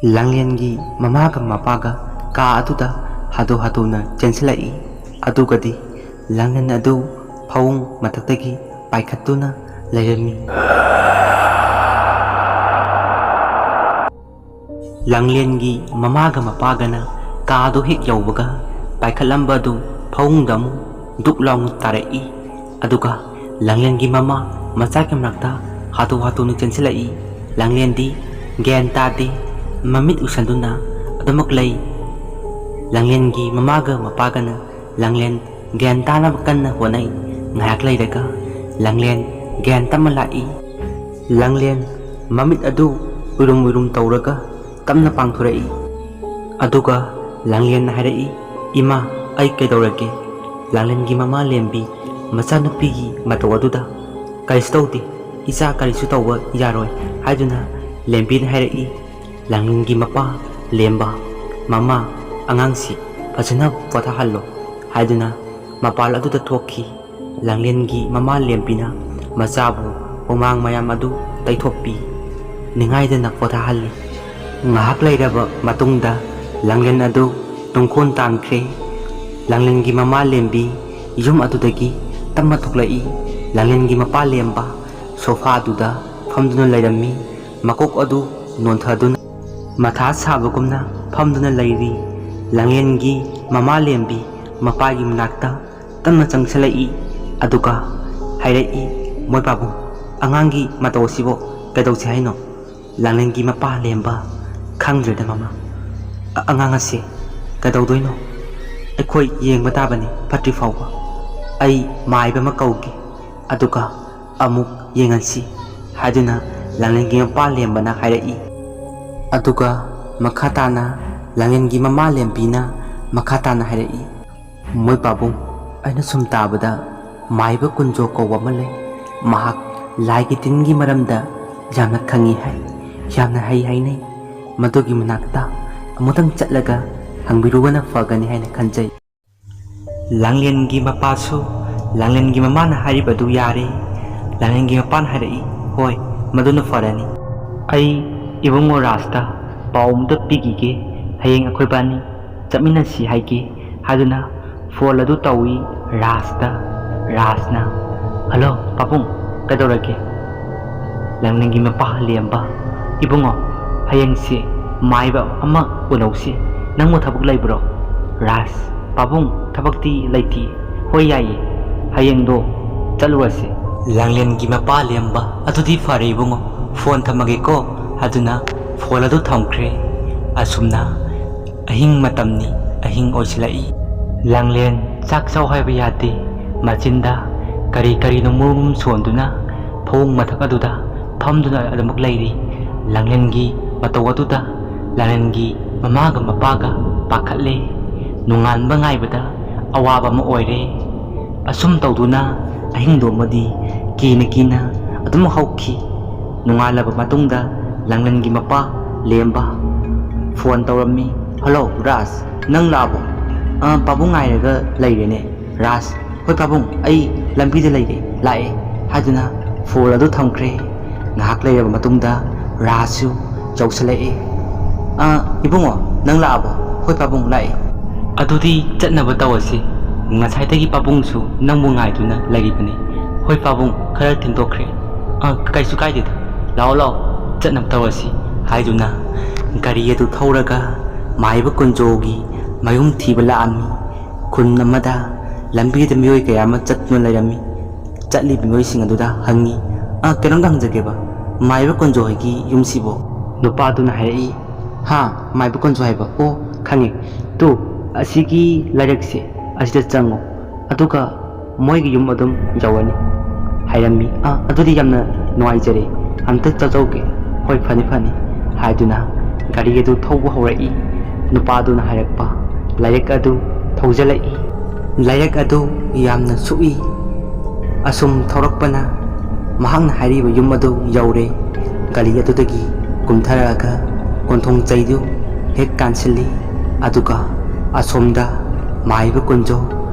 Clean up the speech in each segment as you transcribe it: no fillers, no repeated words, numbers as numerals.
ꯂꯥꯡꯂꯦꯟꯒꯤ ꯃꯃꯥꯒ ꯃꯄꯥꯒ ꯀꯥ ꯑꯗꯨꯗ ꯍꯥꯗꯣ ꯍꯥꯗꯣꯅ ꯆꯦꯟꯁꯤꯜꯂꯛꯏ꯫ ꯑꯗꯨꯒꯗꯤ ꯂꯥꯡꯂꯦꯟ ꯑꯗꯨ ꯐꯋꯨꯡ ꯃꯊꯛꯇꯒꯤ ꯄꯥꯏꯈꯠꯇꯨꯅ ꯂꯩꯔꯝꯃꯤ꯫ ꯂꯥꯡꯂꯦꯟꯒꯤ ꯃꯃꯥꯒ ꯃꯄꯥꯒꯅ ꯀꯥꯗꯨ ꯍꯦꯛ ꯌꯧꯕꯒ ꯄꯥꯏꯈꯠꯂꯝꯕ ꯑꯗꯨ ꯐꯋꯨꯡꯗ ꯑꯃꯨꯛ ꯗꯨꯛ ꯂꯥꯎꯅ ꯇꯥꯔꯛꯏ꯫ ꯑꯗꯨꯒ ꯂꯥꯡꯂꯦꯟꯒꯤ ꯃꯃꯥ ꯃꯆꯥꯒꯤ ꯃꯅꯥꯛꯇ ꯍꯥꯗꯣ ꯍꯥꯗꯣꯅ ꯆꯦꯟꯁꯤꯜꯂꯛꯏ꯫ ꯂꯥꯡꯂꯦꯟꯗꯤ ꯒ꯭ꯌꯥꯟ ꯇꯥꯗꯦ, ꯃꯃꯤꯠ ꯎꯏꯁꯟꯗꯨꯅ ꯑꯗꯨꯃꯛ ꯂꯩ꯫ ꯂꯥꯡꯂꯦꯟꯒꯤ ꯃꯃꯥꯒ ꯃꯄꯥꯒꯅ ꯂꯥꯡꯂꯦꯟ ꯒ꯭ꯌꯥꯟ ꯇꯥꯅꯕ ꯀꯟꯅ ꯍꯣꯠꯅꯩ꯫ ꯉꯥꯏꯍꯥꯛ ꯂꯩꯔꯒ ꯂꯥꯡꯂꯦꯟ ꯒ꯭ꯌꯥꯟ ꯇꯞꯅ ꯂꯥꯛꯏ꯫ ꯂꯥꯡꯂꯦꯟ ꯃꯃꯤꯠ ꯑꯗꯨ ꯎꯏꯔꯨꯝ ꯎꯏꯔꯨꯝ ꯇꯧꯔꯒ ꯇꯞꯅ ꯄꯥꯡꯊꯣꯔꯛꯏ꯫ ꯑꯗꯨꯒ ꯂꯥꯡꯂꯦꯟꯅ ꯍꯥꯏꯔꯛꯏ, "ꯏꯃꯥ, ꯑꯩ ꯀꯩꯗꯧꯔꯒꯦ?" ꯂꯥꯡꯂꯦꯟꯒꯤ ꯃꯃꯥ ꯂꯦꯝꯕꯤ ꯃꯆꯥꯅꯨꯄꯤꯒꯤ ꯃꯇꯧ ꯑꯗꯨꯗ "ꯀꯔꯤꯁꯨ ꯇꯧꯗꯦ, ꯏꯆꯥ, ꯀꯔꯤꯁꯨ ꯇꯧꯕ ꯌꯥꯔꯣꯏ" ꯍꯥꯏꯗꯨꯅ ꯂꯦꯝꯕꯤꯅ ꯍꯥꯏꯔꯛꯏ꯫ ꯂꯥꯡꯂꯦꯟꯒꯤ ꯃꯄꯥ ꯂꯦꯝꯕ, "ꯃꯃꯥ, ꯑꯉꯥꯡꯁꯤ ꯐꯖꯅ ꯄꯣꯊꯥꯍꯜꯂꯣ" ꯍꯥꯏꯗꯨꯅ ꯃꯄꯥꯜ ꯑꯗꯨꯗ ꯊꯣꯛꯈꯤ꯫ ꯂꯥꯡꯂꯦꯟꯒꯤ ꯃꯃꯥ ꯂꯦꯝꯕꯤꯅ ꯃꯆꯥꯕꯨ ꯍꯨꯃꯥꯡ ꯃꯌꯥꯝ ꯑꯗꯨ ꯇꯩꯊꯣꯛꯄꯤ, ꯅꯤꯡꯉꯥꯏꯗꯅ ꯄꯣꯊꯥꯍꯜꯂꯤ꯫ ꯉꯥꯏꯍꯥꯛ ꯂꯩꯔꯕ ꯃꯇꯨꯡꯗ ꯂꯥꯡꯂꯦꯟ ꯑꯗꯨ ꯇꯨꯡꯈꯣꯟ ꯇꯥꯟꯈ꯭ꯔꯦ꯫ ꯂꯥꯡꯂꯦꯟꯒꯤ ꯃꯃꯥ ꯂꯦꯝꯕꯤ ꯌꯨꯝ ꯑꯗꯨꯗꯒꯤ ꯇꯞꯅ ꯊꯣꯛꯂꯛꯏ꯫ ꯂꯥꯡꯂꯦꯟꯒꯤ ꯃꯄꯥ ꯂꯦꯝꯕ ꯁꯣꯐꯥꯗꯨꯗ ꯐꯝꯗꯨꯅ ꯂꯩꯔꯝꯃꯤ꯫ ꯃꯀꯣꯛ ꯑꯗꯨ ꯅꯣꯟꯊꯗꯨꯅ ꯃꯊꯥ ꯁꯥꯕꯒꯨꯝꯅ ꯐꯝꯗꯨꯅ ꯂꯩꯔꯤ꯫ ꯂꯥꯡꯂꯦꯟꯒꯤ ꯃꯃꯥ ꯂꯦꯝꯕꯤ ꯃꯄꯥꯒꯤ ꯃꯅꯥꯛꯇ ꯇꯞꯅ ꯆꯪꯁꯤꯜꯂꯛꯏ꯫ ꯑꯗꯨꯒ ꯍꯥꯏꯔꯛꯏ, "ꯃꯣꯏ ꯄꯥꯕꯨꯡ, ꯑꯉꯥꯡꯒꯤ ꯃꯇꯧ ꯑꯁꯤꯕꯨ ꯀꯩꯗꯧꯁꯤ ꯍꯥꯏꯅꯣ?" ꯂꯥꯡꯂꯦꯟꯒꯤ ꯃꯄꯥ ꯂꯦꯝꯕ, "ꯈꯪꯗ꯭ꯔꯦꯗ ꯃꯃꯥ, ꯑꯉꯥꯡ ꯑꯁꯤ ꯀꯩꯗꯧꯗꯣꯏꯅꯣ? ꯑꯩꯈꯣꯏ ꯌꯦꯡꯕ ꯇꯥꯕꯅꯤ ꯐꯠꯇ꯭ꯔꯤ ꯐꯥꯎꯕ꯫ ꯑꯩ ꯃꯥꯏꯕ ꯑꯃ ꯀꯧꯒꯦ, ꯑꯗꯨꯒ ꯑꯃꯨꯛ ꯌꯦꯡꯍꯟꯁꯤ" ꯍꯥꯏꯗꯨꯅ ꯂꯥꯡꯂꯦꯟꯒꯤ ꯃꯄꯥ ꯂꯦꯝꯕꯅ ꯍꯥꯏꯔꯛꯏ꯫ ꯑꯗꯨꯒ ꯃꯈꯥ ꯇꯥꯅ ꯂꯥꯡꯂꯦꯟꯒꯤ ꯃꯃꯥ ꯂꯦꯝꯕꯤꯅ ꯃꯈꯥ ꯇꯥꯅ ꯍꯥꯏꯔꯛꯏ, "ꯃꯣꯏ ꯄꯥꯕꯨꯡ, ꯑꯩꯅ ꯁꯨꯝ ꯇꯥꯕꯗ ꯃꯥꯏꯕ ꯀꯨꯟꯖꯣ ꯀꯧꯕ ꯑꯃ ꯂꯩ꯫ ꯃꯍꯥꯛ ꯂꯥꯏꯒꯤ ꯇꯤꯟꯒꯤ ꯃꯔꯝꯗ ꯌꯥꯝꯅ ꯈꯪꯏ ꯍꯥꯏ, ꯌꯥꯝꯅ ꯍꯩ ꯍꯥꯏꯅꯩ꯫ ꯃꯗꯨꯒꯤ ꯃꯅꯥꯛꯇ ꯑꯃꯨꯛꯇꯪ ꯆꯠꯂꯒ ꯍꯪꯕꯤꯔꯨꯕꯅ ꯐꯒꯅꯤ ꯍꯥꯏꯅ ꯈꯟꯖꯩ." ꯂꯥꯡꯂꯦꯟꯒꯤ ꯃꯄꯥꯁꯨ ꯂꯥꯡꯂꯦꯟꯒꯤ ꯃꯃꯥꯅ ꯍꯥꯏꯔꯤꯕꯗꯨ ꯌꯥꯔꯦ꯫ ꯂꯥꯡꯂꯦꯟꯒꯤ ꯃꯄꯥꯅ ꯍꯥꯏꯔꯛꯏ, "ꯍꯣꯏ, ꯃꯗꯨꯅ ꯐꯔꯅꯤ꯫ ꯑꯩ ꯏꯕꯨꯡꯉꯣ ꯔꯥꯖꯇ ꯄꯥꯎ ꯑꯃꯇ ꯄꯤꯈꯤꯒꯦ, ꯍꯌꯦꯡ ꯑꯩꯈꯣꯏꯕꯥꯅꯤ ꯆꯠꯃꯤꯟꯅꯁꯤ ꯍꯥꯏꯒꯦ" ꯍꯥꯏꯗꯨꯅ ꯐꯣꯟ ꯑꯗꯨ ꯇꯧꯏ ꯔꯥꯖꯇ꯫ ꯔꯥꯖꯅ, "ꯍꯜꯂꯣ ꯄꯥꯕꯨꯡ, ꯀꯩꯗꯧꯔꯒꯦ?" ꯂꯥꯡꯂꯦꯟꯒꯤ ꯃꯄꯥ ꯂꯦꯝꯕ, "ꯏꯕꯨꯡꯉꯣ, ꯍꯌꯦꯡꯁꯤ ꯃꯥꯏꯕ ꯑꯃ ꯎꯅꯧꯁꯤ, ꯅꯪꯕꯨ ꯊꯕꯛ ꯂꯩꯕ꯭ꯔꯣ?" ꯔꯥꯖ, "ꯄꯥꯕꯨꯡ, ꯊꯕꯛꯇꯤ ꯂꯩꯇꯦ." "ꯍꯣꯏ ꯌꯥꯏꯌꯦ, ꯍꯌꯦꯡꯗꯣ ꯆꯠꯂꯨꯔꯁꯤ." ꯂꯥꯡꯂꯦꯟꯒꯤ ꯃꯄꯥ ꯂꯦꯝꯕ, "ꯑꯗꯨꯗꯤ ꯐꯔꯦ ꯏꯕꯨꯡꯉꯣ, ꯐꯣꯟ ꯊꯝꯃꯒꯦꯀꯣ" ꯍꯥꯏꯗꯨꯅ ꯐꯣꯟ ꯑꯗꯨ ꯊꯝꯈ꯭ꯔꯦ꯫ ꯑꯁꯨꯝꯅ ꯑꯍꯤꯡ ꯃꯇꯝꯅꯤ, ꯑꯍꯤꯡ ꯑꯣꯏꯁꯤꯜꯂꯛꯏ꯫ ꯂꯥꯡꯂꯦꯟ ꯆꯥꯛ ꯆꯥꯎ ꯍꯥꯏꯕ ꯌꯥꯗꯦ, ꯃꯆꯤꯟꯗ ꯀꯔꯤ ꯀꯔꯤꯅꯣ ꯃꯨꯔꯨꯝ ꯁꯣꯟꯗꯨꯅ ꯐꯋꯨꯡ ꯃꯊꯛ ꯑꯗꯨꯗ ꯐꯝꯗꯨꯅ ꯑꯗꯨꯃꯛ ꯂꯩꯔꯤ꯫ ꯂꯥꯡꯂꯦꯟꯒꯤ ꯃꯇꯧ ꯑꯗꯨꯗ ꯂꯥꯡꯂꯦꯟꯒꯤ ꯃꯃꯥꯒ ꯃꯄꯥꯒ ꯄꯥꯈꯠꯂꯦ꯫ ꯅꯣꯡꯉꯥꯟꯕ ꯉꯥꯏꯕꯗ ꯑꯋꯥꯕ ꯑꯃ ꯑꯣꯏꯔꯦ꯫ ꯑꯁꯨꯝ ꯇꯧꯗꯨꯅ ꯑꯍꯤꯡꯗꯣꯃꯗꯤ ꯀꯤꯅ ꯀꯤꯅ ꯑꯗꯨꯝ ꯍꯧꯈꯤ꯫ ꯅꯣꯡꯉꯥꯜꯂꯕ ꯃꯇꯨꯡꯗ ꯂꯥꯡꯂꯦꯟꯒꯤ ꯃꯄꯥ ꯂꯦꯝꯕ ꯐꯣꯟ ꯇꯧꯔꯝꯃꯤ꯫ "ꯍꯜꯂꯣ ꯔꯥꯖ, ꯅꯪ ꯂꯥꯛꯑꯕꯣ?" "ꯄꯥꯕꯨꯡ ꯉꯥꯏꯔꯒ ꯂꯩꯔꯦꯅꯦ." "ꯔꯥꯖ, ꯍꯣꯏ ꯄꯥꯕꯨꯡ, ꯑꯩ ꯂꯝꯕꯤꯗ ꯂꯩꯔꯦ, ꯂꯥꯛꯑꯦ" ꯍꯥꯏꯗꯨꯅ ꯐꯣꯟ ꯑꯗꯨ ꯊꯝꯈ꯭ꯔꯦ꯫ ꯉꯥꯏꯍꯥꯛ ꯂꯩꯔꯕ ꯃꯇꯨꯡꯗ ꯔꯥꯖꯁꯨ ꯌꯧꯁꯤꯜꯂꯛꯑꯦ꯫ "ꯏꯕꯨꯡꯉꯣ, ꯅꯪ ꯂꯥꯛꯑꯕꯣ?" "ꯍꯣꯏ ꯄꯥꯕꯨꯡ, ꯂꯥꯛꯑꯦ." "ꯑꯗꯨꯗꯤ ꯆꯠꯅꯕ ꯇꯧꯔꯁꯤ, ꯉꯁꯥꯏꯗꯒꯤ ꯄꯥꯕꯨꯡꯁꯨ ꯅꯪꯕꯨ ꯉꯥꯏꯗꯨꯅ ꯂꯩꯔꯤꯕꯅꯤ." "ꯍꯣꯏ ꯄꯥꯕꯨꯡ, ꯈꯔ ꯊꯦꯡꯗꯣꯛꯈ꯭ꯔꯦ." "ꯀꯩꯁꯨ ꯀꯥꯏꯗꯦꯗ, ꯂꯥꯛꯑꯣ ꯂꯥꯛꯑꯣ, ꯆꯠꯅꯕ ꯇꯧꯔꯁꯤ" ꯍꯥꯏꯗꯨꯅ ꯒꯥꯔꯤ ꯑꯗꯨ ꯊꯧꯔꯒ ꯃꯥꯏꯕ ꯀꯨꯟꯖꯣꯒꯤ ꯃꯌꯨꯝ ꯊꯤꯕ ꯂꯥꯛꯑꯝꯃꯤ꯫ ꯈꯨꯟ ꯑꯃꯗ ꯂꯝꯕꯤꯗ ꯃꯤꯑꯣꯏ ꯀꯌా ꯑꯃ ꯆꯠꯇꯨꯅ ꯂꯩꯔꯝꯃꯤ꯫ ꯆꯠꯂꯤꯕ ꯃꯤꯑꯣꯏꯁꯤꯡ ꯑꯗꯨꯗ ꯍꯪꯉꯤ, "ꯀꯩꯅꯣꯝꯇ ꯍꯪꯖꯒꯦꯕ, ꯃꯥꯏꯕ ꯀꯨꯟꯖꯣ ꯍꯣꯏꯒꯤ ꯌꯨꯝꯁꯤꯕꯣ?" ꯅꯨꯄꯥꯗꯨꯅ ꯍꯥꯏꯔꯛꯏ, "ꯃꯥꯏꯕ ꯀꯨꯟꯖꯣ ꯍꯥꯏꯕ? ꯑꯣ, ꯈꯪꯉꯦ, ꯇꯨ ꯑꯁꯤꯒꯤ ꯂꯩꯔꯛꯁꯦ ꯑꯁꯤꯗ ꯆꯪꯉꯣ, ꯑꯗꯨꯒ ꯃꯣꯏꯒꯤ ꯌꯨꯝ ꯑꯗꯨꯝ ꯌꯧꯔꯅꯤ" ꯍꯥꯏꯔꯝꯃꯤ꯫ "ꯑꯗꯨꯗꯤ ꯌꯥꯝꯅ ꯅꯨꯡꯉꯥꯏꯖꯔꯦ, ꯑꯝꯇ ꯆꯠꯆꯧꯒꯦ." "ꯍꯣꯏ, ꯐꯅꯤ ꯐꯅꯤ" ꯍꯥꯏꯗꯨꯅ ꯒꯥꯔꯤ ꯑꯗꯨ ꯊꯧꯕ ꯍꯧꯔꯛꯏ꯫ ꯅꯨꯄꯥꯗꯨꯅ ꯍꯥꯏꯔꯛꯄ ꯂꯩꯔꯛ ꯑꯗꯨ ꯊꯧꯖꯤꯜꯂꯛꯏ꯫ ꯂꯩꯔꯛ ꯑꯗꯨ ꯌꯥꯝꯅ ꯁꯨꯛꯏ꯫ ꯑꯁꯨꯝ ꯊꯧꯔꯛꯄꯅ ꯃꯍꯥꯛꯅ ꯍꯥꯏꯔꯤꯕ ꯌꯨꯝ ꯑꯗꯨ ꯌꯧꯔꯦ꯫ ꯒꯥꯔꯤ ꯑꯗꯨꯗꯒꯤ ꯀꯨꯝꯊꯔꯛꯑꯒ ꯀꯣꯟꯊꯣꯡ ꯆꯩꯗꯨ ꯍꯦꯛ ꯀꯥꯟꯁꯤꯜꯂꯤ꯫ ꯑꯗꯨꯒ ꯑꯁꯣꯝꯗ ꯃꯥꯏꯕ ꯀꯨꯟꯖꯣ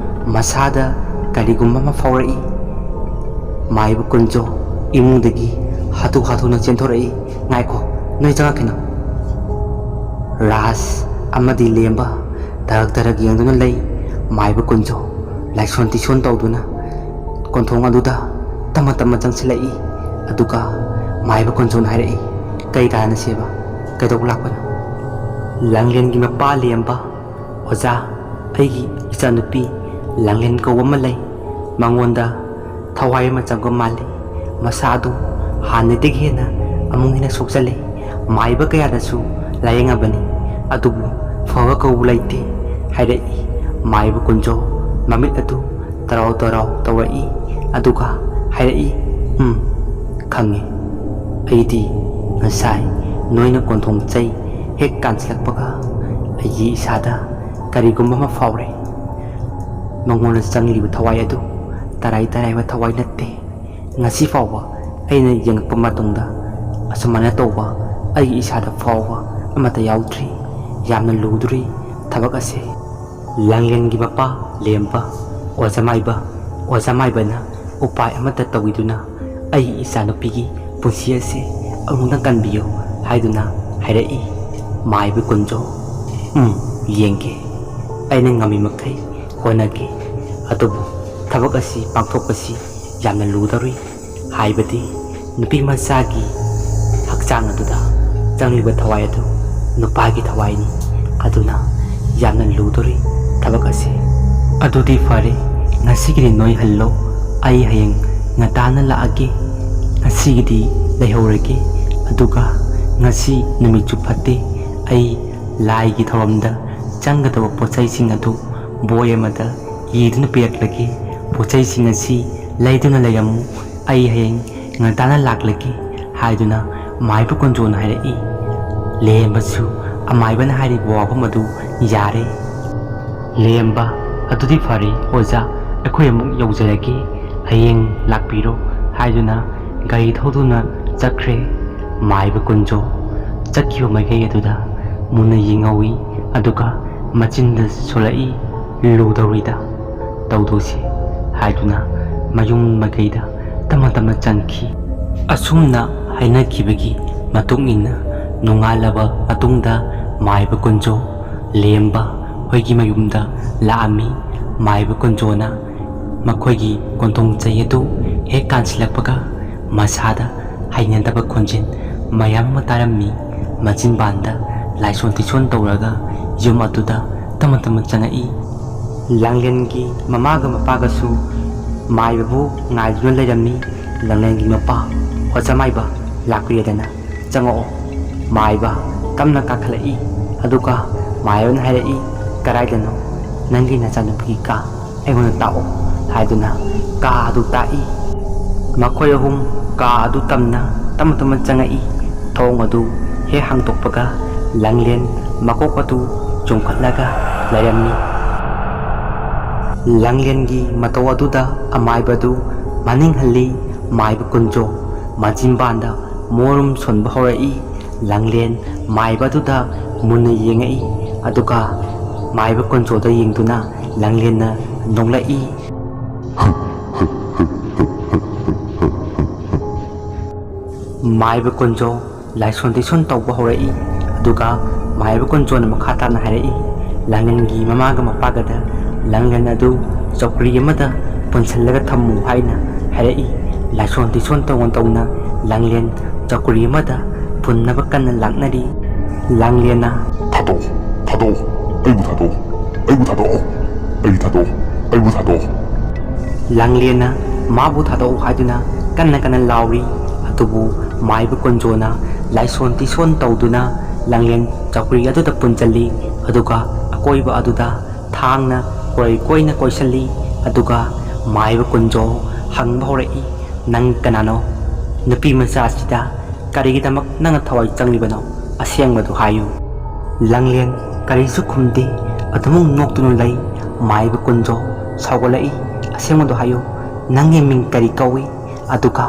ꯃꯁꯥꯗ ꯀꯔꯤꯒꯨꯝꯕ ꯑꯃ ꯐꯥꯎꯔꯛꯏ꯫ ꯃꯥꯏꯕ ꯀꯨꯟꯖꯣ ꯏꯃꯨꯡꯗꯒꯤ ꯍꯥꯊꯨ ꯍꯥꯊꯨꯅ ꯆꯦꯟꯊꯣꯔꯛꯏ꯫ "ꯉꯥꯏꯈꯣ, ꯅꯣꯏ ꯆꯪꯉꯛꯈꯤꯅꯣ, ꯔꯥꯁ ꯑꯃꯗꯤ ꯂꯦꯝꯕ ꯇꯔꯛ ꯇꯔꯛ ꯌꯦꯡꯗꯨꯅ ꯂꯩ ꯃꯥꯏꯕ ꯀꯨꯟꯖꯣ ꯂꯥꯏꯁꯣꯟ ꯇꯤꯁꯣꯟ ꯇꯧꯗꯨꯅ ꯀꯣꯟꯊꯣꯡ ꯑꯗꯨꯗ ꯇꯞꯅ ꯇꯞꯅ ꯆꯪꯁꯤꯜꯂꯛꯏ ꯑꯗꯨꯒ ꯃꯥꯏꯕ ꯀꯨꯟꯖꯣꯅ ꯍꯥꯏꯔꯛꯏ ꯀꯩ ꯇꯥꯅꯁꯦꯕ ꯀꯩꯗꯧꯕ ꯂꯥꯛꯄꯅꯣ ꯂꯥꯡꯂꯦꯟꯒꯤ ꯃꯄꯥ ꯂꯦꯝꯕ ꯑꯣꯖꯥ ꯑꯩꯒꯤ ꯏꯆꯥꯅꯨꯄꯤ ꯂꯥꯡꯂꯦꯟ ꯀꯧꯕ ꯑꯃ ꯂꯩ ꯃꯉꯣꯟꯗ ꯊꯋꯥꯏ ꯑꯃ ꯆꯪꯕ ꯃꯥꯜꯂꯤ ꯃꯁꯥ ꯑꯗꯨ ꯍꯥꯟꯅꯗꯒꯤ ꯍꯦꯟꯅ ꯑꯃꯨꯛ ꯍꯦꯟꯅ ꯁꯣꯛꯆꯜꯂꯦ ꯃꯥꯏꯕ ꯀꯌꯥꯗꯁꯨ ꯂꯥꯌꯦꯡꯉꯕꯅꯤ ꯑꯗꯨꯕꯨ ꯐꯕ ꯀꯧꯕ ꯂꯩꯇꯦ ꯍꯥꯏꯔꯛꯏ ꯃꯥꯏꯕ ꯀꯨꯟꯖꯣ ꯃꯃꯤꯠ ꯑꯗꯨ ꯇꯔꯥꯎ ꯇꯔꯥꯎ ꯇꯧꯔꯛꯏ ꯑꯗꯨꯒ ꯍꯥꯏꯔꯛꯏ ꯈꯪꯉꯦ ꯑꯩꯗꯤ ꯉꯁꯥꯏ ꯅꯣꯏꯅ ꯀꯣꯟꯊꯣꯡ ꯆꯩ ꯍꯦꯛ ꯀꯥꯟꯁꯤꯜꯂꯛꯄꯒ ꯑꯩꯒꯤ ꯏꯁꯥꯗ ꯀꯔꯤꯒꯨꯝꯕ ꯑꯃ ꯐꯥꯎꯔꯦ ꯃꯉꯣꯟꯗ ꯆꯪꯂꯤꯕ ꯊꯋꯥꯏ ꯑꯗꯨ ꯇꯔꯥꯏ ꯇꯔꯥꯏꯕ ꯊꯋꯥꯏ ꯅꯠꯇꯦ ꯉꯁꯤ ꯐꯥꯎꯕ ꯑꯩꯅ ꯌꯦꯡꯉꯛꯄ ꯃꯇꯨꯡꯗ ꯑꯁꯨꯃꯥꯏꯅ ꯇꯧꯕ ꯑꯩꯒꯤ ꯏꯁꯥꯗ ꯐꯥꯎꯕ ꯑꯃꯠꯇ ꯌꯥꯎꯗ꯭ꯔꯤ ꯌꯥꯝꯅ ꯂꯨꯗꯣꯔꯤ ꯊꯕꯛ ꯑꯁꯤ ꯂꯥꯡꯂꯦꯟꯒꯤ ꯃꯄꯥ ꯂꯦꯝꯕ ꯑꯣꯖꯥ ꯃꯥꯏꯕꯅ ꯎꯄꯥꯏ ꯑꯃꯠꯇ ꯇꯧꯕꯤꯗꯨꯅ ꯑꯩꯒꯤ ꯏꯆꯥꯅꯨꯄꯤꯒꯤ ꯄꯨꯟꯁꯤ ꯑꯁꯤ ꯑꯃꯨꯛꯇꯪ ꯀꯟꯕꯤꯌꯨ ꯍꯥꯏꯗꯨꯅ ꯍꯥꯏꯔꯛꯏ ꯃꯥꯏꯕ ꯀꯨꯟꯖꯣ ꯌꯦꯡꯒꯦ ꯑꯩꯅ ꯉꯝꯃꯤ ꯃꯈꯩ ꯍꯣꯠꯅꯒꯦ ꯑꯗꯨꯕꯨ ꯊꯕꯛ ꯑꯁꯤ ꯄꯥꯡꯊꯣꯛꯄꯁꯤ ꯌꯥꯝꯅ ꯂꯨꯗꯧꯔꯤ ꯍꯥꯏꯕꯗꯤ ꯅꯨꯄꯤ ꯃꯆꯥꯒꯤ ꯍꯛꯆꯥꯡ ꯑꯗꯨꯗ ꯆꯪꯂꯤꯕ ꯊꯋꯥꯏ ꯑꯗꯨ ꯅꯨꯄꯥꯒꯤ ꯊꯋꯥꯏꯅꯤ ꯑꯗꯨꯅ ꯌꯥꯝꯅ ꯂꯨꯗꯧꯔꯤ ꯊꯕꯛ ꯑꯁꯤ ꯑꯗꯨꯗꯤ ꯐꯔꯦ ꯉꯁꯤꯒꯤꯗꯤ ꯅꯣꯏ ꯍꯜꯂꯣ ꯑꯩ ꯍꯌꯦꯡ ꯉꯟꯇꯥꯅ ꯂꯥꯛꯑꯒꯦ ꯉꯁꯤꯒꯤꯗꯤ ꯂꯩꯍꯧꯔꯒꯦ ꯑꯗꯨꯒ ꯉꯁꯤ ꯅꯨꯃꯤꯠꯁꯨ ꯐꯠꯇꯦ ꯑꯩ ꯂꯥꯏꯒꯤ ꯊꯧꯔꯝꯗ ꯆꯪꯒꯗꯕ ꯄꯣꯠꯆꯩꯁꯤꯡ ꯑꯗꯨ ꯕꯣꯏ ꯑꯃꯗ ꯏꯗꯨꯅ ꯄꯤꯔꯛꯂꯒꯦ ꯄꯣꯠꯆꯩꯁꯤꯡ ꯑꯁꯤ ꯂꯩꯗꯨꯅ ꯂꯩꯔꯝꯃꯨ ꯑꯩ ꯍꯌꯦꯡ ꯉꯟꯇꯥꯅ ꯂꯥꯛꯂꯒꯦ ꯍꯥꯏꯗꯨꯅ ꯃꯥꯏꯕ ꯀꯨꯟꯖꯣꯅ ꯍꯥꯏꯔꯛꯏ ꯂꯦꯝꯕꯁꯨ ꯑꯃꯥꯏꯕꯅ ꯍꯥꯏꯔꯤꯕ ꯋꯥꯐꯝ ꯑꯗꯨ ꯌꯥꯔꯦ ꯂꯦꯝꯕ ꯑꯗꯨꯗꯤ ꯐꯔꯦ ꯑꯣꯖꯥ ꯑꯩꯈꯣꯏ ꯑꯃꯨꯛ ꯌꯧꯖꯔꯒꯦ ꯍꯌꯦꯡ ꯂꯥꯛꯄꯤꯔꯣ ꯍꯥꯏꯗꯨꯅ ꯒꯥꯔꯤ ꯊꯧꯗꯨꯅ ꯆꯠꯈ꯭ꯔꯦ ꯃꯥꯏꯕ ꯀꯨꯟꯖꯣ ꯆꯠꯈꯤꯕ ꯃꯥꯏꯀꯩ ꯑꯗꯨꯗ ꯃꯨꯟꯅ ꯌꯦꯡꯍꯧꯏ ꯑꯗꯨꯒ ꯃꯆꯤꯟꯗ ꯁꯣꯜꯂꯛꯏ ꯂꯨꯗꯧꯔꯤꯗ ꯇꯧꯗꯣꯏꯁꯤ ꯍꯥꯏꯗꯨꯅ ꯃꯌꯨꯝ ꯃꯥꯏꯀꯩꯗ ꯇꯞꯅ ꯇꯞꯅ ꯆꯪꯈꯤ ꯑꯁꯨꯝꯅ ꯍꯥꯏꯅꯈꯤꯕꯒꯤ ꯃꯇꯨꯡ ꯏꯟꯅ ꯅꯣꯡꯉꯥꯜꯂꯕ ꯃꯇꯨꯡꯗ ꯃꯥꯏꯕ ꯀꯨꯟꯖꯣ ꯂꯦꯝꯕ ꯍꯣꯏꯒꯤ ꯃꯌꯨꯝꯗ ꯂꯥꯛꯑꯝꯃꯤ ꯃꯥꯏꯕ ꯀꯨꯟꯖꯣꯅ ꯃꯈꯣꯏꯒꯤ ꯀꯣꯟꯊꯣꯡ ꯆꯩ ꯑꯗꯨ ꯍꯦꯛ ꯀꯥꯟꯁꯤꯜꯂꯛꯄꯒ ꯃꯁꯥꯗ ꯍꯩꯅꯗꯕ ꯈꯣꯟꯖꯦꯜ ꯃꯌꯥꯝ ꯑꯃ ꯇꯥꯔꯝꯃꯤ ꯃꯆꯤꯟꯕꯥꯟꯗ ꯂꯥꯏꯁꯣꯟ ꯇꯤꯁꯣꯟ ꯇꯧꯔꯒ ꯌꯨꯝ ꯑꯗꯨꯗ ꯇꯞꯅ ꯇꯞꯅ ꯆꯪꯉꯛꯏ ꯂꯥꯡꯂꯦꯟꯒꯤ ꯃꯃꯥꯒ ꯃꯄꯥꯒꯁꯨ ꯃꯥꯏꯕꯕꯨ ꯉꯥꯏꯗꯨꯅ ꯂꯩꯔꯝꯃꯤ ꯂꯥꯡꯂꯦꯟꯒꯤ ꯃꯄꯥ ꯑꯣꯖꯥ ꯃꯥꯏꯕ ꯂꯥꯛꯄꯤꯔꯦꯗꯅ ꯆꯪꯉꯛꯑꯣ ꯃꯥꯏꯕ ꯇꯞꯅ ꯀꯥꯈꯠꯂꯛꯏ ꯑꯗꯨꯒ ꯃꯥꯏꯕꯅ ꯍꯥꯏꯔꯛꯏ ꯀꯗꯥꯏꯗꯅꯣ ꯅꯪꯒꯤ ꯅꯆꯥꯅꯨꯄꯤꯒꯤ ꯀꯥ ꯑꯩꯉꯣꯟꯗ ꯇꯥꯛꯑꯣ ꯍꯥꯏꯗꯨꯅ ꯀꯥ ꯑꯗꯨ ꯇꯥꯛꯏ ꯃꯈꯣꯏ ꯑꯍꯨꯝ ꯀꯥ ꯑꯗꯨ ꯇꯞꯅ ꯇꯞꯅ ꯆꯪꯉꯛꯏ ꯊꯣꯡ ꯑꯗꯨ ꯍꯦꯛ ꯍꯥꯡꯗꯣꯛꯄꯒ ꯂꯥꯡꯂꯦꯟ ꯃꯀꯣꯛ ꯑꯗꯨ ꯆꯣꯡꯈꯠꯂꯒ ꯂꯩꯔꯝꯃꯤ ꯂꯥꯡꯂꯦꯟꯒꯤ ꯃꯇꯧ ꯑꯗꯨꯗ ꯑꯃꯥꯏꯕ ꯑꯗꯨ ꯃꯅꯤꯡ ꯍꯜꯂꯤ ꯃꯥꯏꯕ ꯀꯨꯟꯖꯣ ꯃꯆꯤꯟꯕꯥꯟꯗ ꯃꯣꯔꯨꯝ ꯁꯣꯟꯕ ꯍꯧꯔꯛꯏ ꯂꯥꯡꯂꯦꯟ ꯃꯥꯏꯕ ꯑꯗꯨꯗ ꯃꯨꯟꯅ ꯌꯦꯡꯉꯛꯏ ꯑꯗꯨꯒ ꯃꯥꯏꯕ ꯀꯨꯟꯖꯣꯗ ꯌꯦꯡꯗꯨꯅ ꯂꯥꯡꯂꯦꯟꯅ ꯅꯣꯛꯂꯛꯏ ꯃꯥꯏꯕ ꯀꯨꯟꯖꯣ ꯂꯥꯏꯁꯣꯟ ꯇꯤꯁꯣꯟ ꯇꯧꯕ ꯍꯧꯔꯛꯏ ꯑꯗꯨꯒ ꯃꯥꯏꯕ ꯀꯨꯟꯖꯣꯅ ꯃꯈꯥ ꯇꯥꯅ ꯍꯥꯏꯔꯛꯏ ꯂꯥꯡꯂꯦꯟꯒꯤ ꯃꯃꯥꯒ ꯃꯄꯥꯒꯗ ꯂꯥꯡꯂꯦꯟ ꯑꯗꯨ ꯆꯧꯀ꯭ꯔꯤ ꯑꯃꯗ ꯄꯨꯟꯁꯤꯜꯂꯒ ꯊꯝꯃꯨ ꯍꯥꯏꯅ ꯍꯥꯏꯔꯛꯏ ꯂꯥꯏꯁꯣꯟ ꯇꯤꯁꯣꯟ ꯇꯧꯅ ꯂꯥꯡꯂꯦꯟ ꯆꯧꯀ꯭ꯔꯤ ꯑꯃꯗ ꯄꯨꯟꯅꯕ ꯀꯟꯅ ꯂꯥꯛꯅꯔꯤ ꯂꯥꯡꯂꯦꯟꯅ ꯊꯥꯗꯣꯛꯑꯣ ꯑꯩꯕꯨ ꯊꯥꯗꯣꯛꯑꯣ ꯂꯥꯡꯂꯦꯟꯅ ꯃꯥꯕꯨ ꯊꯥꯗꯣꯛꯎ ꯍꯥꯏꯗꯨꯅ ꯀꯟꯅ ꯂꯥꯎꯔꯤ ꯑꯗꯨꯕꯨ ꯃꯥꯏꯕ ꯀꯨꯟꯖꯣꯅ ꯂꯥꯏꯁꯣꯟ ꯇꯤꯁꯣꯟ ꯇꯧꯗꯨꯅ ꯂꯥꯡꯂꯦꯟ ꯆꯧꯀ꯭ꯔꯤ ꯑꯗꯨꯗ ꯄꯨꯟꯁꯤꯜꯂꯤ ꯑꯗꯨꯒ ꯑꯀꯣꯏꯕ ꯑꯗꯨꯗ ꯊꯥꯡꯅ ꯀꯣꯏꯅ ꯀꯣꯏꯁꯤꯜꯂꯤ ꯑꯗꯨꯒ ꯃꯥꯏꯕ ꯀꯨꯟꯖꯣ ꯍꯪꯕ ꯍꯧꯔꯛꯏ ꯅꯪ ꯀꯅꯥꯅꯣ ꯅꯨꯄꯤ ꯃꯆꯥꯁꯤꯗ ꯀꯔꯤꯒꯤꯗꯃꯛ ꯅꯪꯅ ꯊꯋꯥꯏ ꯆꯪꯂꯤꯕꯅꯣ ꯑꯁꯦꯡꯕꯗꯨ ꯍꯥꯏꯌꯨ ꯂꯥꯡꯂꯦꯟ ꯀꯔꯤꯁꯨ ꯈꯨꯝꯗꯦ ꯑꯗꯨꯃꯛ ꯅꯣꯛꯇꯨꯅ ꯂꯩ ꯃꯥꯏꯕ ꯀꯨꯟꯖꯣ ꯁꯥꯎꯒꯠꯂꯛꯏ ꯑꯁꯦꯡꯕꯗꯨ ꯍꯥꯏꯌꯨ ꯅꯪꯒꯤ ꯃꯤꯡ ꯀꯔꯤ ꯀꯧꯏ ꯑꯗꯨꯒ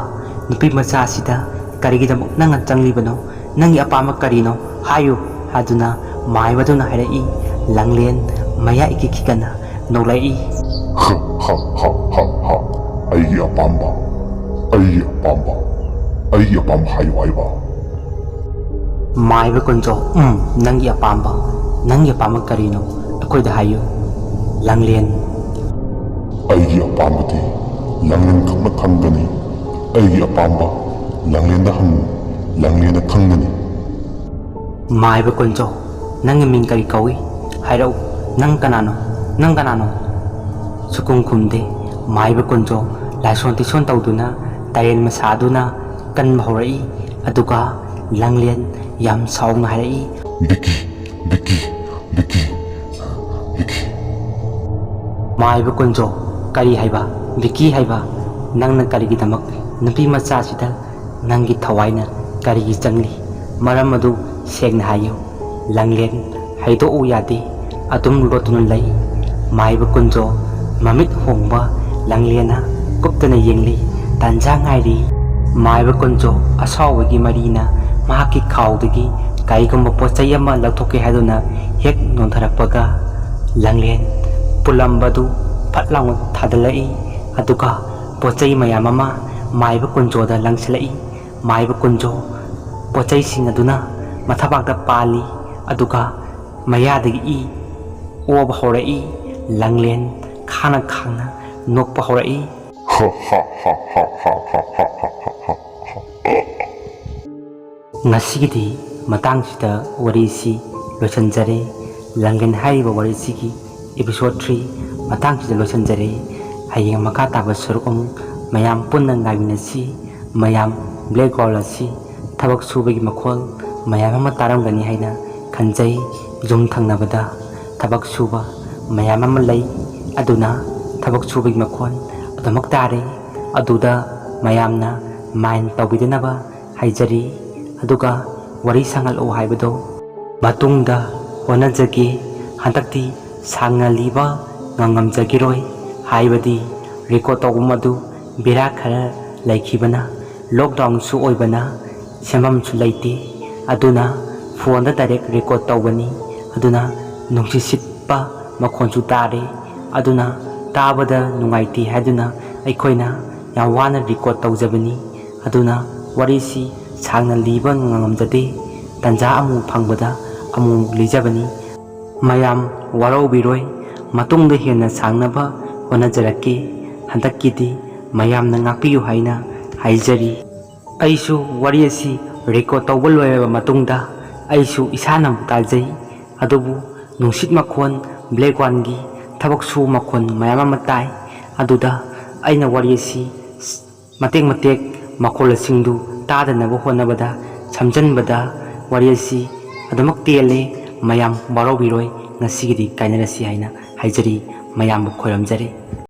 ꯅꯨꯄꯤ ꯃꯆꯥꯁꯤꯗ ꯀꯔꯤꯒꯤꯗꯃꯛ ꯅꯪꯅ ꯆꯪꯂꯤꯕꯅꯣ ꯅꯪꯒꯤ ꯑꯄꯥꯝꯕ ꯀꯔꯤꯅꯣ ꯍꯥꯏꯌꯨ ꯍꯥꯏꯗꯨꯅ ꯃꯥꯏꯕꯗꯨꯅ ꯍꯥꯏꯔꯛꯏ ꯂꯥꯡꯂꯦꯟ ꯃꯌꯥ ꯏꯀꯤꯀꯤꯀꯅ ꯅꯣꯛꯂꯛꯏ ꯑꯩꯒꯤ ꯑꯄꯥꯝꯕ ꯍꯥꯏꯌꯨ ꯍꯥꯏꯕ ꯃꯥꯏꯕ ꯀꯨꯟꯖꯣ ꯅꯪꯒꯤ ꯑꯄꯥꯝꯕ ꯀꯔꯤꯅꯣ ꯑꯩꯈꯣꯏꯗ ꯍꯥꯏꯌꯨ ꯂꯥꯡꯂꯦꯟ ꯑꯩꯒꯤ ꯑꯄꯥꯝꯕꯗꯤ ꯂꯥꯡꯂꯦꯟ ꯈꯛꯅ ꯈꯪꯒꯅꯤ ꯑꯩꯒꯤ ꯑꯄꯥꯝꯕ ꯂꯥꯡꯂꯦꯟꯗ ꯍꯪꯉꯨ ꯂꯥꯡꯂꯦꯟꯅ ꯈꯪꯒꯅꯤ ꯃꯥꯏꯕ ꯀꯨꯟꯖꯣ ꯅꯪꯒꯤ ꯃꯤꯡ ꯀꯔꯤ ꯀꯧꯏ ꯍꯥꯏꯔꯛꯎ ꯅꯪ ꯀꯅꯥꯅꯣ ꯁꯨꯀꯨꯝ ꯈꯨꯝꯗꯦ ꯃꯥꯏꯕ ꯀꯨꯟꯖꯣ ꯂꯥꯏꯁꯣꯟ ꯇꯤꯁꯣꯟ ꯇꯧꯗꯨꯅ ꯇꯔꯦꯟ ꯃꯁꯥꯗꯨꯅ ꯀꯟꯕ ꯍꯧꯔꯛꯏ ꯑꯗꯨꯒ ꯂꯥꯡꯂꯦꯟ ꯌꯥꯝ ꯁꯥꯎꯅ ꯍꯥꯏꯔꯛꯏ ꯕꯤꯀꯤ ꯕꯤꯀꯤ ꯕꯤꯀꯤ ꯕꯤꯀꯤ ꯃꯥꯏꯕ ꯀꯨꯟꯖꯣ ꯀꯔꯤ ꯍꯥꯏꯕ ꯕꯤꯀꯤ ꯍꯥꯏꯕ ꯅꯪꯅ ꯀꯔꯤꯒꯤꯗꯃꯛ ꯅꯨꯄꯤ ꯃꯆꯥꯁꯤꯗ ꯅꯪꯒꯤ ꯊꯋꯥꯏꯅ ꯀꯔꯤꯒꯤ ꯆꯪꯂꯤ ꯃꯔꯝ ꯑꯗꯨ ꯁꯦꯡꯅ ꯍꯥꯏꯌꯨ ꯂꯥꯡꯂꯦꯟ ꯍꯥꯏꯗꯣꯛꯎ ꯌꯥꯗꯦ ꯑꯗꯨꯝ ꯂꯣꯠꯇꯨꯅ ꯂꯩ ꯃꯥꯏꯕ ꯀꯨꯟꯖꯣ ꯃꯃꯤꯠ ꯍꯣꯡꯕ ꯂꯥꯡꯂꯦꯟꯅ ꯀꯨꯞꯇꯅ ꯌꯦꯡꯂꯤ ꯇꯥꯟꯖꯥ ꯉꯥꯏꯔꯤ ꯃꯥꯏꯕ ꯀꯨꯟꯖꯣ ꯑꯁꯥꯎꯕꯒꯤ ꯃꯔꯤꯅ ꯃꯍꯥꯛꯀꯤ ꯈꯥꯎꯗꯒꯤ ꯀꯔꯤꯒꯨꯝꯕ ꯄꯣꯠꯆꯩ ꯑꯃ ꯂꯧꯊꯣꯛꯀꯦ ꯍꯥꯏꯗꯨꯅ ꯍꯦꯛ ꯅꯣꯟꯊꯔꯛꯄꯒ ꯂꯥꯡꯂꯦꯟ ꯄꯨꯜꯂꯝꯕꯗꯨ ꯐꯠ ꯂꯥꯎꯅ ꯊꯥꯗꯠꯂꯛꯏ ꯑꯗꯨꯒ ꯄꯣꯠꯆꯩ ꯃꯌꯥꯝ ꯑꯃ ꯃꯥꯏꯕ ꯀꯨꯟꯖꯣꯗ ꯂꯪꯁꯤꯜꯂꯛꯏ ꯃꯥꯏꯕ ꯀꯨꯟꯖꯣ ꯄꯣꯠꯆꯩꯁꯤꯡ ꯑꯗꯨꯅ ꯃꯊꯕꯥꯛꯇ ꯄꯥꯜꯂꯤ ꯑꯗꯨꯒ ꯃꯌꯥꯗꯒꯤ ꯏ ꯑꯣꯕ ꯍꯧꯔꯛꯏ ꯂꯥꯡꯂꯦꯟ ꯈꯥꯡꯅ ꯅꯣꯛꯄ ꯍꯧꯔꯛꯏ ꯍ ꯍ ꯍ ꯍ ꯍ ꯍ ꯍ ꯍ ꯍ ꯉꯁꯤꯒꯤꯗꯤ ꯃꯇꯥꯡꯁꯤꯗ ꯋꯥꯔꯤꯁꯤ ꯂꯣꯏꯁꯤꯟꯖꯔꯦ ꯂꯥꯡꯂꯦꯟ ꯍꯥꯏꯔꯤꯕ ꯋꯥꯔꯤꯁꯤꯒꯤ episode 3 ꯃꯇꯥꯡꯁꯤꯗ ꯂꯣꯏꯁꯤꯟꯖꯔꯦ ꯍꯌꯦꯡ ꯃꯈꯥ ꯇꯥꯕ ꯁꯔꯨꯛ ꯑꯃꯨꯛ ꯃꯌꯥꯝ ꯄꯨꯟꯅ ꯉꯥꯏꯃꯤꯟꯅꯁꯤ ꯃꯌꯥꯝ ꯕ꯭ꯂꯦꯛ ꯒꯣꯜ ꯑꯁꯤ ꯊꯕꯛ ꯁꯨꯕꯒꯤ ꯃꯈꯣꯜ ꯃꯌꯥꯝ ꯑꯃ ꯇꯥꯔꯝꯒꯅꯤ ꯍꯥꯏꯅ ꯈꯟꯖꯩ ꯌꯨꯝ ꯊꯪꯅꯕꯗ ꯊꯕꯛ ꯁꯨꯕ ꯃꯌꯥꯝ ꯑꯃ ꯂꯩ ꯑꯗꯨꯅ ꯊꯕꯛ ꯁꯨꯕꯒꯤ ꯃꯈꯣꯜ ꯑꯗꯨꯃꯛ ꯇꯥꯔꯦ ꯑꯗꯨꯗ ꯃꯌꯥꯝꯅ ꯃꯥꯏꯟ ꯇꯧꯕꯤꯗꯅꯕ ꯍꯥꯏꯖꯔꯤ ꯑꯗꯨꯒ ꯋꯥꯔꯤ ꯁꯥꯡꯍꯜꯂꯛꯎ ꯍꯥꯏꯕꯗꯣ ꯃꯇꯨꯡꯗ ꯍꯣꯠꯅꯖꯒꯦ ꯍꯟꯗꯛꯇꯤ ꯁꯥꯡꯅ ꯂꯤꯕ ꯉꯝꯖꯈꯤꯔꯣꯏ ꯍꯥꯏꯕꯗꯤ ꯔꯦꯀꯣꯔꯠ ꯇꯧꯕ ꯃꯗꯨ ꯕꯦꯔꯥ ꯈꯔ ꯂꯩꯈꯤꯕꯅ ꯂꯣꯛꯗꯥꯎꯟꯁꯨ ꯑꯣꯏꯕꯅ ꯁꯦꯝꯐꯝꯁꯨ ꯂꯩꯇꯦ ꯑꯗꯨꯅ ꯐꯣꯟꯗ ꯗꯥꯏꯔꯦꯛ ꯔꯦꯀꯣꯔꯠ ꯇꯧꯕꯅꯤ ꯑꯗꯨꯅ ꯅꯨꯡꯁꯤꯠ ꯁꯤꯠꯄ ꯃꯈꯣꯟꯁꯨ ꯇꯥꯔꯦ ꯑꯗꯨꯅ ꯇꯥꯕꯗ ꯅꯨꯡꯉꯥꯏꯇꯦ ꯍꯥꯏꯗꯨꯅ ꯑꯩꯈꯣꯏꯅ ꯌꯥꯝ ꯋꯥꯅ ꯔꯦꯀꯣꯔꯠ ꯇꯧꯖꯕꯅꯤ ꯑꯗꯨꯅ ꯋꯥꯔꯤꯁꯤ ꯁꯥꯡꯅ ꯂꯤꯕ ꯉꯝꯖꯗꯦ ꯇꯟꯖꯥ ꯑꯃꯨꯛ ꯐꯪꯕꯗ ꯑꯃꯨꯛ ꯂꯤꯖꯕꯅꯤ ꯃꯌꯥꯝ ꯋꯥꯔꯧꯕꯤꯔꯣꯏ ꯃꯇꯨꯡꯗ ꯍꯦꯟꯅ ꯁꯥꯡꯅꯕ ꯍꯣꯠꯅꯖꯔꯛꯀꯦ ꯍꯟꯗꯛꯀꯤꯗꯤ ꯃꯌꯥꯝꯅ ꯉꯥꯛꯄꯤꯌꯨ ꯍꯥꯏꯅ ꯍꯥꯏꯖꯔꯤ ꯑꯩꯁꯨ ꯋꯥꯔꯤ ꯑꯁꯤ ꯔꯦꯀꯣꯔꯠ ꯇꯧꯕ ꯂꯣꯏꯔꯕ ꯃꯇꯨꯡꯗ ꯑꯩꯁꯨ ꯏꯁꯥꯅ ꯇꯥꯖꯩ ꯑꯗꯨꯕꯨ ꯅꯨꯡꯁꯤꯠ ꯃꯈꯣꯟ ꯕ꯭ꯂꯦꯛ-ꯋꯥꯟꯒꯤ ꯊꯕꯛ ꯁꯨꯕ ꯃꯈꯣꯟ ꯃꯌꯥꯝ ꯑꯃ ꯇꯥꯏ ꯑꯗꯨꯗ ꯑꯩꯅ ꯋꯥꯔꯤ ꯑꯁꯤ ꯃꯇꯦꯛ ꯃꯈꯣꯜꯁꯤꯡꯗꯨ ꯇꯥꯗꯅꯕ ꯍꯣꯠꯅꯕꯗ ꯁꯝꯖꯟꯕꯗ ꯋꯥꯔꯤ ꯑꯁꯤ ꯑꯗꯨꯃꯛ ꯇꯦꯜꯂꯦ ꯃꯌꯥꯝ ꯋꯥꯔꯧꯕꯤꯔꯣꯏ ꯉꯁꯤꯒꯤꯗꯤ ꯀꯥꯏꯅꯔꯁꯤ ꯍꯥꯏꯅ ꯍꯥꯏꯖꯔꯤ ꯃꯌꯥꯝꯕꯨ ꯈꯣꯏꯔꯝꯖꯔꯤ